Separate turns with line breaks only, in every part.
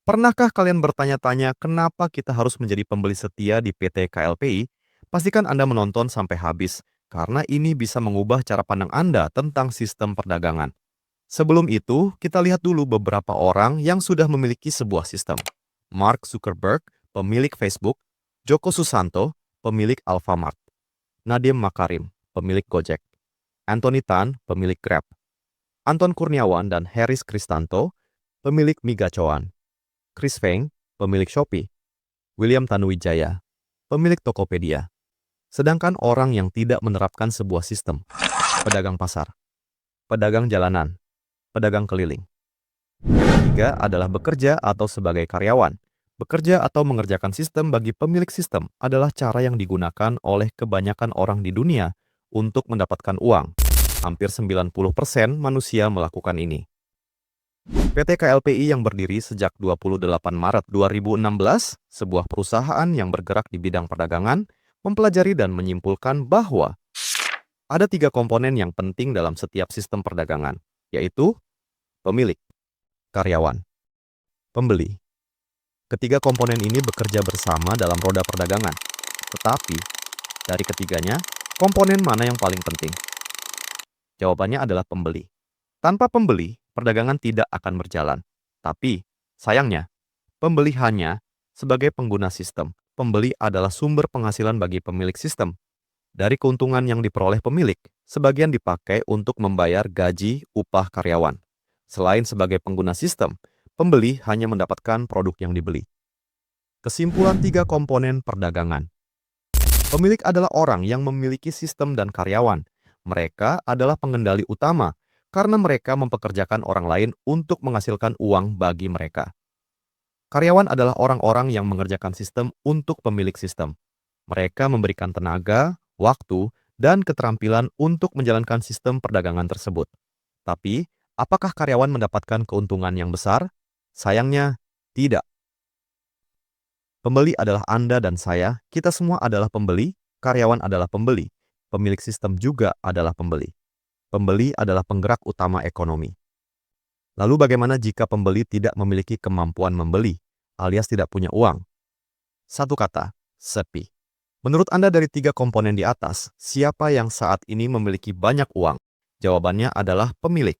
Pernahkah kalian bertanya-tanya kenapa kita harus menjadi pembeli setia di PT KLPI? Pastikan Anda menonton sampai habis, karena ini bisa mengubah cara pandang Anda tentang sistem perdagangan. Sebelum itu, kita lihat dulu beberapa orang yang sudah memiliki sebuah sistem. Mark Zuckerberg, pemilik Facebook; Joko Susanto, pemilik Alfamart; Nadiem Makarim, pemilik Gojek; Anthony Tan, pemilik Grab; Anton Kurniawan dan Haris Kristanto, pemilik Migacoan; Chris Feng, pemilik Shopee; William Tanuwijaya, pemilik Tokopedia. Sedangkan orang yang tidak menerapkan sebuah sistem, pedagang pasar, pedagang jalanan, pedagang keliling. Yang ketiga adalah bekerja atau sebagai karyawan. Bekerja atau mengerjakan sistem bagi pemilik sistem adalah cara yang digunakan oleh kebanyakan orang di dunia untuk mendapatkan uang. Hampir 90% manusia melakukan ini. PT KLPI yang berdiri sejak 28 Maret 2016, sebuah perusahaan yang bergerak di bidang perdagangan, mempelajari dan menyimpulkan bahwa ada 3 komponen yang penting dalam setiap sistem perdagangan, yaitu pemilik, karyawan, pembeli. Ketiga komponen ini bekerja bersama dalam roda perdagangan. Tetapi, dari ketiganya, komponen mana yang paling penting? Jawabannya adalah pembeli. Tanpa pembeli, perdagangan tidak akan berjalan. Tapi, sayangnya, pembeli hanya sebagai pengguna sistem. Pembeli adalah sumber penghasilan bagi pemilik sistem. Dari keuntungan yang diperoleh pemilik, sebagian dipakai untuk membayar gaji upah karyawan. Selain sebagai pengguna sistem, pembeli hanya mendapatkan produk yang dibeli. Kesimpulan 3 komponen perdagangan. Pemilik adalah orang yang memiliki sistem dan karyawan. Mereka adalah pengendali utama karena mereka mempekerjakan orang lain untuk menghasilkan uang bagi mereka. Karyawan adalah orang-orang yang mengerjakan sistem untuk pemilik sistem. Mereka memberikan tenaga, waktu, dan keterampilan untuk menjalankan sistem perdagangan tersebut. Tapi, apakah karyawan mendapatkan keuntungan yang besar? Sayangnya, tidak. Pembeli adalah Anda dan saya, kita semua adalah pembeli, karyawan adalah pembeli, pemilik sistem juga adalah pembeli. Pembeli adalah penggerak utama ekonomi. Lalu bagaimana jika pembeli tidak memiliki kemampuan membeli, alias tidak punya uang? Satu kata, sepi. Menurut Anda dari 3 komponen di atas, siapa yang saat ini memiliki banyak uang? Jawabannya adalah pemilik.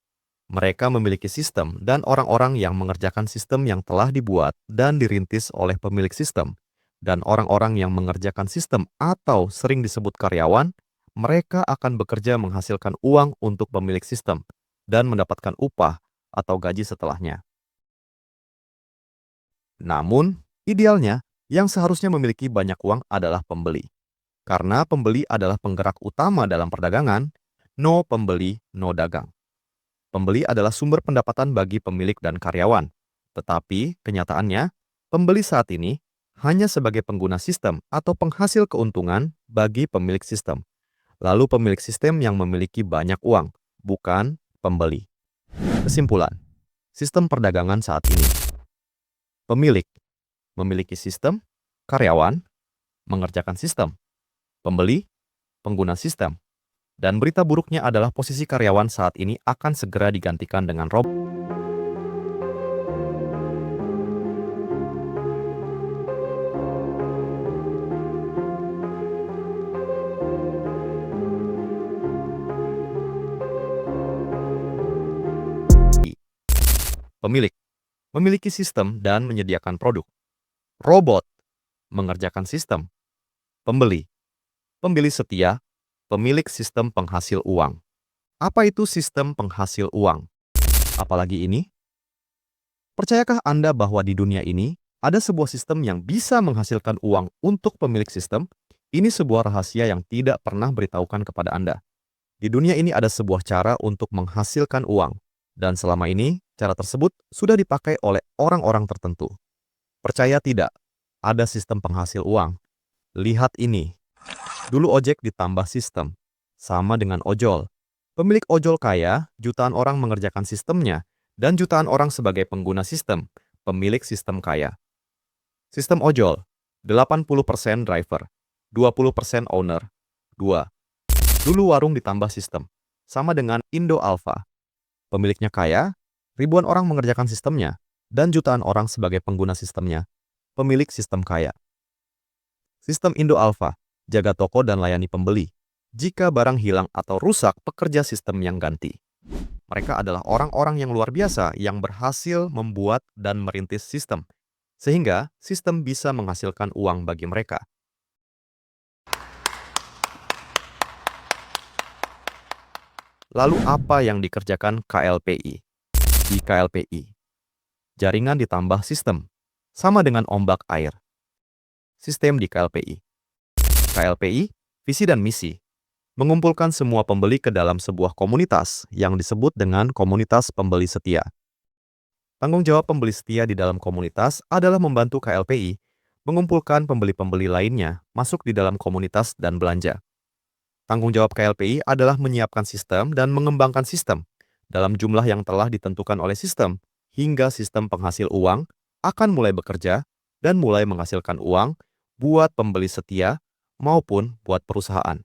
Mereka memiliki sistem dan orang-orang yang mengerjakan sistem yang telah dibuat dan dirintis oleh pemilik sistem. Dan orang-orang yang mengerjakan sistem atau sering disebut karyawan, mereka akan bekerja menghasilkan uang untuk pemilik sistem dan mendapatkan upah atau gaji setelahnya. Namun, idealnya, yang seharusnya memiliki banyak uang adalah pembeli. Karena pembeli adalah penggerak utama dalam perdagangan, no pembeli, no dagang. Pembeli adalah sumber pendapatan bagi pemilik dan karyawan. Tetapi, kenyataannya, pembeli saat ini hanya sebagai pengguna sistem atau penghasil keuntungan bagi pemilik sistem. Lalu pemilik sistem yang memiliki banyak uang, bukan pembeli. Kesimpulan, sistem perdagangan saat ini. Pemilik memiliki sistem, karyawan mengerjakan sistem, pembeli pengguna sistem. Dan berita buruknya adalah posisi karyawan saat ini akan segera digantikan dengan robot. Pemilik memiliki sistem dan menyediakan produk. Robot mengerjakan sistem. Pembeli setia, pemilik sistem penghasil uang. Apa itu sistem penghasil uang? Apalagi ini? Percayakah Anda bahwa di dunia ini ada sebuah sistem yang bisa menghasilkan uang untuk pemilik sistem? Ini sebuah rahasia yang tidak pernah beritahukan kepada Anda. Di dunia ini ada sebuah cara untuk menghasilkan uang, dan selama ini cara tersebut sudah dipakai oleh orang-orang tertentu. Percaya tidak, ada sistem penghasil uang. Lihat ini. Dulu ojek ditambah sistem, sama dengan ojol. Pemilik ojol kaya, jutaan orang mengerjakan sistemnya, dan jutaan orang sebagai pengguna sistem, pemilik sistem kaya. Sistem ojol, 80% driver, 20% owner. 2. Dulu warung ditambah sistem, sama dengan Indo Alfa. Pemiliknya kaya, ribuan orang mengerjakan sistemnya, dan jutaan orang sebagai pengguna sistemnya, pemilik sistem kaya. Sistem Indo Alfa, jaga toko dan layani pembeli. Jika barang hilang atau rusak, pekerja sistem yang ganti. Mereka adalah orang-orang yang luar biasa yang berhasil membuat dan merintis sistem, sehingga sistem bisa menghasilkan uang bagi mereka. Lalu apa yang dikerjakan KLPI? Di KLPI, jaringan ditambah sistem, sama dengan ombak air. Sistem di KLPI. KLPI, visi dan misi. Mengumpulkan semua pembeli ke dalam sebuah komunitas yang disebut dengan komunitas pembeli setia. Tanggung jawab pembeli setia di dalam komunitas adalah membantu KLPI mengumpulkan pembeli-pembeli lainnya masuk di dalam komunitas dan belanja. Tanggung jawab KLPI adalah menyiapkan sistem dan mengembangkan sistem dalam jumlah yang telah ditentukan oleh sistem hingga sistem penghasil uang akan mulai bekerja dan mulai menghasilkan uang buat pembeli setia maupun buat perusahaan.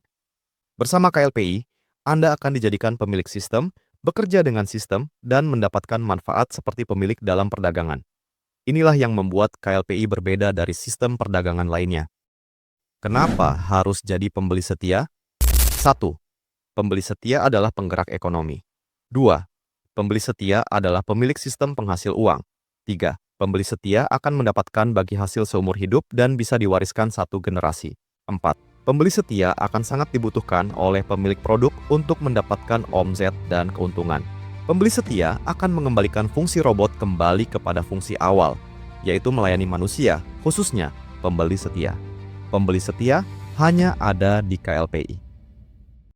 Bersama KLPI, Anda akan dijadikan pemilik sistem, bekerja dengan sistem, dan mendapatkan manfaat seperti pemilik dalam perdagangan. Inilah yang membuat KLPI berbeda dari sistem perdagangan lainnya. Kenapa harus jadi pembeli setia? 1. Pembeli setia adalah penggerak ekonomi. 2. Pembeli setia adalah pemilik sistem penghasil uang. 3. Pembeli setia akan mendapatkan bagi hasil seumur hidup dan bisa diwariskan satu generasi. 4. Pembeli setia akan sangat dibutuhkan oleh pemilik produk untuk mendapatkan omset dan keuntungan. Pembeli setia akan mengembalikan fungsi robot kembali kepada fungsi awal, yaitu melayani manusia, khususnya pembeli setia. Pembeli setia hanya ada di KLPI.